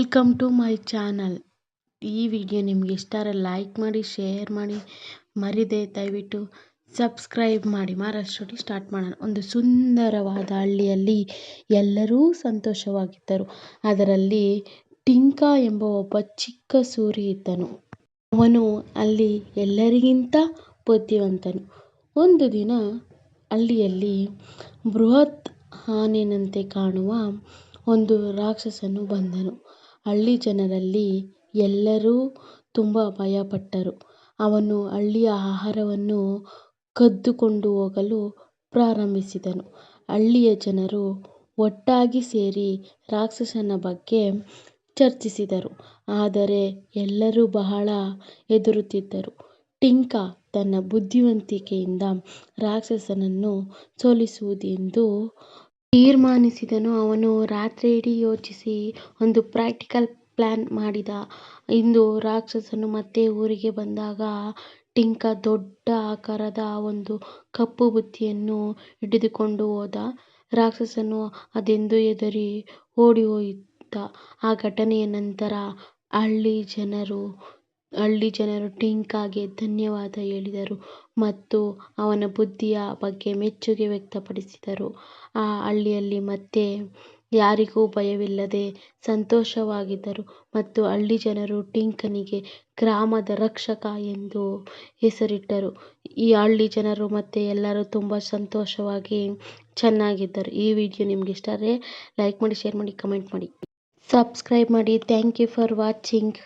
Welcome to my channel. ಈ video ನಿಮಗೆ ಇಷ್ಟ ಆದರೆ ಲೈಕ್ ಮಾಡಿ, ಶೇರ್ ಮಾಡಿ, ಮರಿದೆ ದಯವಿಟ್ಟು ಸಬ್ಸ್ಕ್ರೈಬ್ ಮಾಡಿ. ಮಹಾರಾಷ್ಟ್ರದಲ್ಲಿ ಸ್ಟಾರ್ಟ್ ಮಾಡೋಣ. ಒಂದು ಸುಂದರವಾದ ಹಳ್ಳಿಯಲ್ಲಿ ಎಲ್ಲರೂ ಸಂತೋಷವಾಗಿದ್ದರು. ಅದರಲ್ಲಿ ಟಿಂಕಾ ಎಂಬ ಒಬ್ಬ ಚಿಕ್ಕ ಸೂರಿ ಇದ್ದನು. ಅವನು ಅಲ್ಲಿ ಎಲ್ಲರಿಗಿಂತ ಬುದ್ಧಿವಂತನು. ಒಂದು ದಿನ ಹಳ್ಳಿಯಲ್ಲಿ ಬೃಹತ್ ಆನೆಯಂತೆ ಕಾಣುವ ಒಂದು ರಾಕ್ಷಸನು ಬಂದನು. ಹಳ್ಳಿ ಜನರಲ್ಲಿ ಎಲ್ಲರೂ ತುಂಬ ಭಯಪಟ್ಟರು. ಅವನು ಹಳ್ಳಿಯ ಆಹಾರವನ್ನು ಕದ್ದುಕೊಂಡು ಹೋಗಲು ಪ್ರಾರಂಭಿಸಿದನು. ಹಳ್ಳಿಯ ಜನರು ಒಟ್ಟಾಗಿ ಸೇರಿ ರಾಕ್ಷಸನ ಬಗ್ಗೆ ಚರ್ಚಿಸಿದರು. ಆದರೆ ಎಲ್ಲರೂ ಬಹಳ ಹೆದರುತ್ತಿದ್ದರು. ಟಿಂಕಾ ತನ್ನ ಬುದ್ಧಿವಂತಿಕೆಯಿಂದ ರಾಕ್ಷಸನನ್ನು ಸೋಲಿಸುವುದೆಂದು ತೀರ್ಮಾನಿಸಿದನು. ಅವನು ರಾತ್ರಿಯಿಡೀ ಯೋಚಿಸಿ ಒಂದು ಪ್ರಾಕ್ಟಿಕಲ್ ಪ್ಲಾನ್ ಮಾಡಿದ. ಇಂದು ರಾಕ್ಷಸನು ಮತ್ತೆ ಊರಿಗೆ ಬಂದಾಗ ಟಿಂಕಾ ದೊಡ್ಡ ಆಕಾರದ ಒಂದು ಕಪ್ಪು ಬುತ್ತಿಯನ್ನು ಹಿಡಿದುಕೊಂಡು ಹೋದ. ರಾಕ್ಷಸನು ಅದೆಂದು ಹೆದರಿ ಓಡಿಹೋದ. ಆ ಘಟನೆಯ ನಂತರ ಹಳ್ಳಿ ಜನರು ಟಿಂಕಾಗೆ ಧನ್ಯವಾದ ಹೇಳಿದರು ಮತ್ತು ಅವನ ಬುದ್ಧಿಯ ಬಗ್ಗೆ ಮೆಚ್ಚುಗೆ ವ್ಯಕ್ತಪಡಿಸಿದರು. ಆ ಹಳ್ಳಿಯಲ್ಲಿ ಮತ್ತೆ ಯಾರಿಗೂ ಭಯವಿಲ್ಲದೆ ಸಂತೋಷವಾಗಿದ್ದರು ಮತ್ತು ಹಳ್ಳಿ ಜನರು ಟಿಂಕನಿಗೆ ಗ್ರಾಮದ ರಕ್ಷಕ ಎಂದು ಹೆಸರಿಟ್ಟರು. ಈ ಹಳ್ಳಿ ಜನರು ಮತ್ತೆ ಎಲ್ಲರೂ ತುಂಬ ಸಂತೋಷವಾಗಿ ಚೆನ್ನಾಗಿದ್ದರು. ಈ ವಿಡಿಯೋ ನಿಮಗೆ ಇಷ್ಟ ಆದರೆ ಲೈಕ್ ಮಾಡಿ, ಶೇರ್ ಮಾಡಿ, ಕಮೆಂಟ್ ಮಾಡಿ, ಸಬ್ಸ್ಕ್ರೈಬ್ ಮಾಡಿ. Thank you for watching.